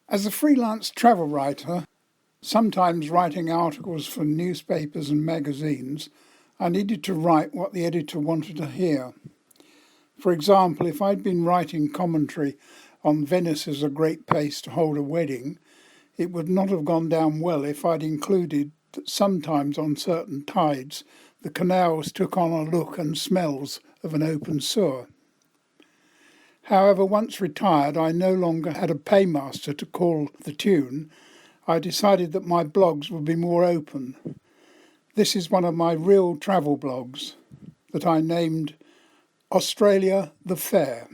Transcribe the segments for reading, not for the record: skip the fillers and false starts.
As a freelance travel writer, sometimes writing articles for newspapers and magazines, I needed to write what the editor wanted to hear. For example, if I'd been writing commentary on Venice as a great place to hold a wedding, it would not have gone down well if I'd included that sometimes on certain tides the canals took on a look and smells of an open sewer. However, once retired, I no longer had a paymaster to call the tune. I decided that my blogs would be more open. This is one of my real travel blogs that I named Australia the Fair.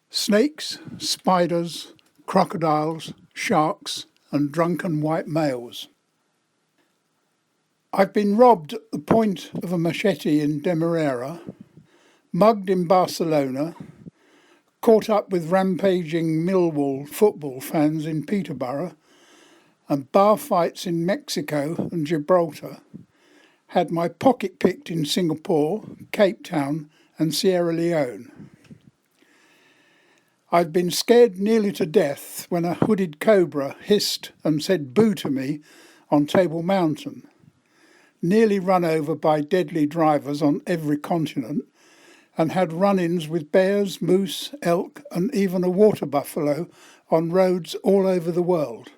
Snakes, spiders, crocodiles, sharks and drunken white males. I've been robbed at the point of a machete in Demerara, mugged in Barcelona, caught up with rampaging Millwall football fans in Peterborough, and bar fights in Mexico and Gibraltar, had my pocket picked in Singapore, Cape Town and Sierra Leone. I've been scared nearly to death when a hooded cobra hissed and said boo to me on Table Mountain, nearly run over by deadly drivers on every continent, and had run-ins with bears, moose, elk and even a water buffalo on roads all over the world.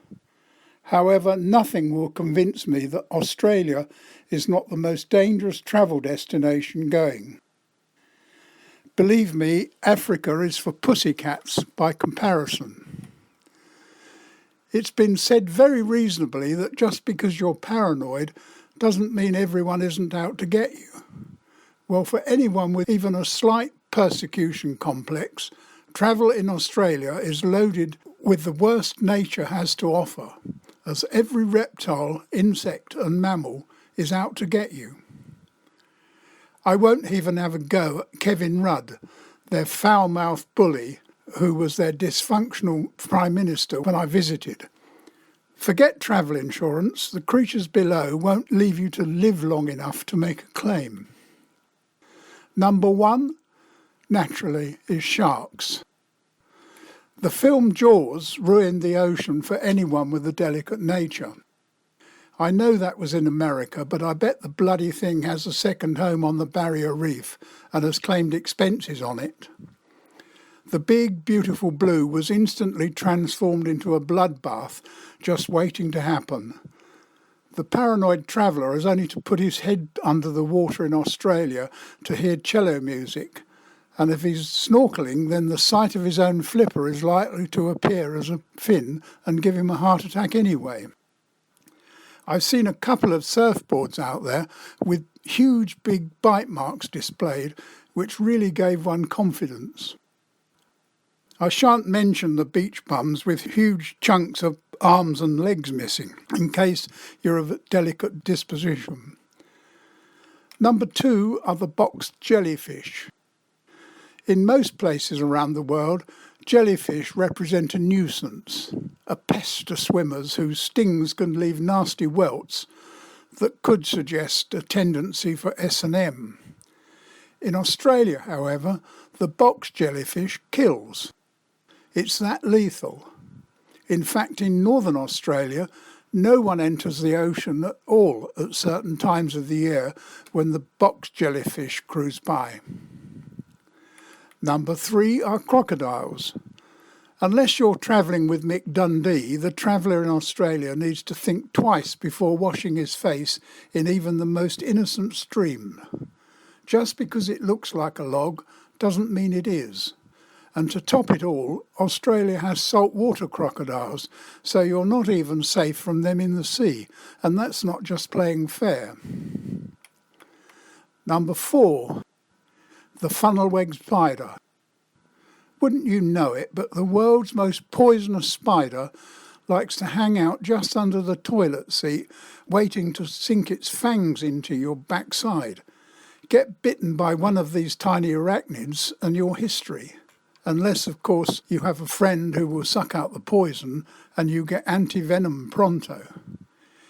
However, nothing will convince me that Australia is not the most dangerous travel destination going. Believe me, Africa is for pussycats by comparison. It's been said very reasonably that just because you're paranoid doesn't mean everyone isn't out to get you. Well, for anyone with even a slight persecution complex, travel in Australia is loaded with the worst nature has to offer, as every reptile, insect and mammal is out to get you. I won't even have a go at Kevin Rudd, their foul-mouthed bully who was their dysfunctional Prime Minister when I visited. Forget travel insurance, the creatures below won't leave you to live long enough to make a claim. Number one, naturally, is sharks. The film Jaws ruined the ocean for anyone with a delicate nature. I know that was in America, but I bet the bloody thing has a second home on the Barrier Reef and has claimed expenses on it. The big, beautiful blue was instantly transformed into a bloodbath just waiting to happen. The paranoid traveller has only to put his head under the water in Australia to hear cello music, and if he's snorkelling, then the sight of his own flipper is likely to appear as a fin and give him a heart attack anyway. I've seen a couple of surfboards out there with huge big bite marks displayed, which really gave one confidence. I shan't mention the beach bums with huge chunks of arms and legs missing, in case you're of a delicate disposition. Number two are the boxed jellyfish. In most places around the world, jellyfish represent a nuisance, a pest to swimmers whose stings can leave nasty welts that could suggest a tendency for S&M. In Australia, however, the box jellyfish kills. It's that lethal. In fact, in northern Australia, no one enters the ocean at all at certain times of the year when the box jellyfish cruise by. Number three are crocodiles. Unless you're travelling with Mick Dundee, the traveller in Australia needs to think twice before washing his face in even the most innocent stream. Just because it looks like a log doesn't mean it is. And to top it all, Australia has saltwater crocodiles, so you're not even safe from them in the sea, and that's not just playing fair. Number four, the funnel-web spider. Wouldn't you know it, but the world's most poisonous spider likes to hang out just under the toilet seat, waiting to sink its fangs into your backside. Get bitten by one of these tiny arachnids and you're history. Unless, of course, you have a friend who will suck out the poison and you get anti-venom pronto.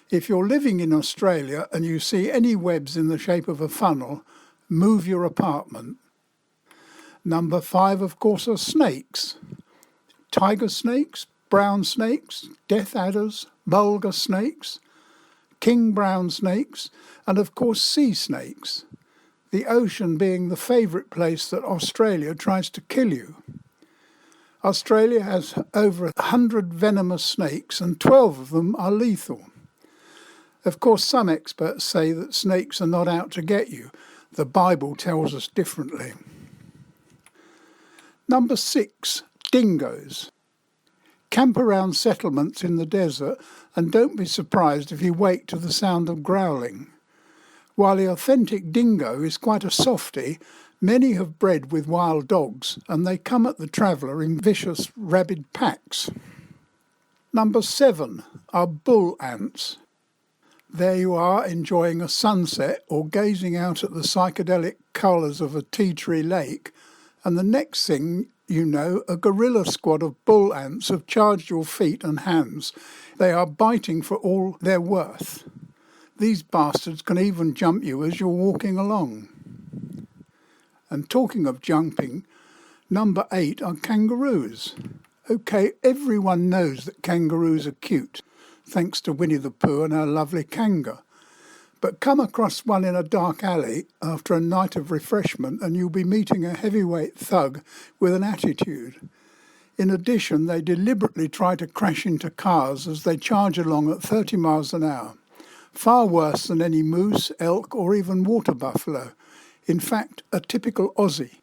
If you're living in Australia and you see any webs in the shape of a funnel, move your apartment. Number five, of course, are snakes. Tiger snakes, brown snakes, death adders, mulga snakes, king brown snakes, and of course sea snakes, the ocean being the favourite place that Australia tries to kill you. Australia has over 100 venomous snakes and 12 of them are lethal. Of course, some experts say that snakes are not out to get you. The Bible tells us differently. Number 6, dingoes. Camp around settlements in the desert and don't be surprised if you wake to the sound of growling. While the authentic dingo is quite a softie, many have bred with wild dogs and they come at the traveller in vicious, rabid packs. Number 7 are bull ants. There you are enjoying a sunset or gazing out at the psychedelic colours of a tea tree lake, and the next thing you know, a guerrilla squad of bull ants have charged your feet and hands. They are biting for all they're worth. These bastards can even jump you as you're walking along. And talking of jumping, number 8 are kangaroos. OK, everyone knows that kangaroos are cute, thanks to Winnie the Pooh and her lovely Kanga. But come across one in a dark alley after a night of refreshment and you'll be meeting a heavyweight thug with an attitude. In addition, they deliberately try to crash into cars as they charge along at 30 miles an hour. Far worse than any moose, elk or even water buffalo. In fact, a typical Aussie.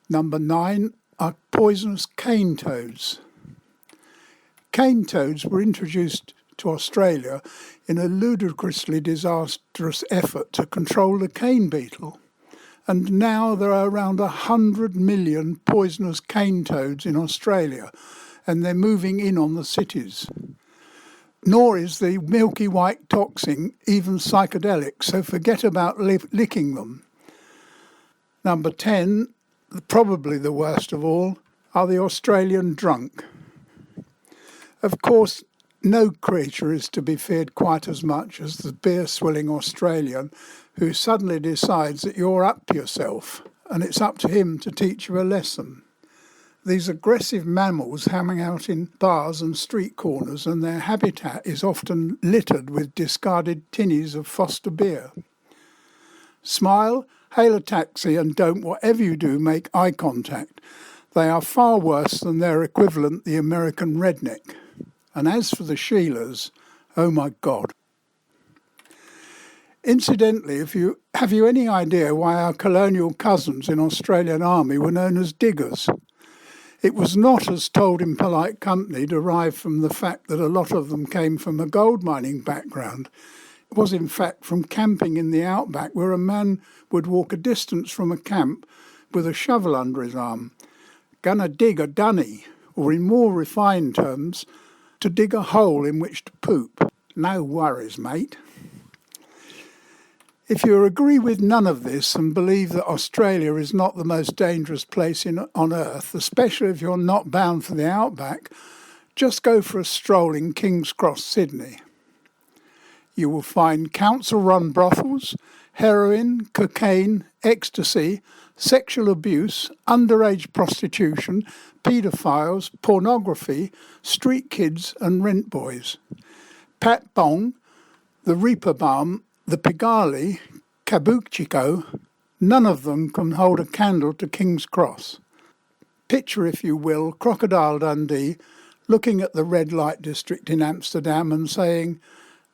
Number 9 are poisonous cane toads. Cane toads were introduced to Australia in a ludicrously disastrous effort to control the cane beetle. And now there are around 100 million poisonous cane toads in Australia, and they're moving in on the cities. Nor is the milky white toxin even psychedelic, so forget about licking them. Number 10, probably the worst of all, are the Australian drunk. Of course, no creature is to be feared quite as much as the beer-swilling Australian who suddenly decides that you're up yourself and it's up to him to teach you a lesson. These aggressive mammals hang out in bars and street corners and their habitat is often littered with discarded tinnies of Foster beer. Smile, hail a taxi and don't, whatever you do, make eye contact. They are far worse than their equivalent, the American redneck. And as for the Sheilas, oh my God. Incidentally, have you any idea why our colonial cousins in Australian Army were known as diggers? It was not, as told in polite company, derived from the fact that a lot of them came from a gold mining background. It was in fact from camping in the outback where a man would walk a distance from a camp with a shovel under his arm. Gonna dig a dunny, or in more refined terms, to dig a hole in which to poop. No worries, mate. If you agree with none of this and believe that Australia is not the most dangerous place on earth, especially if you're not bound for the outback, just go for a stroll in King's Cross, Sydney. You will find council-run brothels, heroin, cocaine, ecstasy, sexual abuse, underage prostitution, paedophiles, pornography, street kids and rent boys. Pat Bong, the Reaper Balm, the Pigali, Kabuchiko, none of them can hold a candle to King's Cross. Picture, if you will, Crocodile Dundee looking at the red light district in Amsterdam and saying,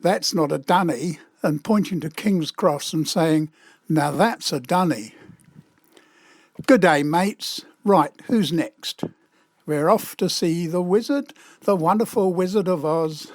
"That's not a dunny," and pointing to King's Cross and saying, "Now that's a dunny." Good day, mates. Right, who's next? We're off to see the wizard, the wonderful Wizard of Oz.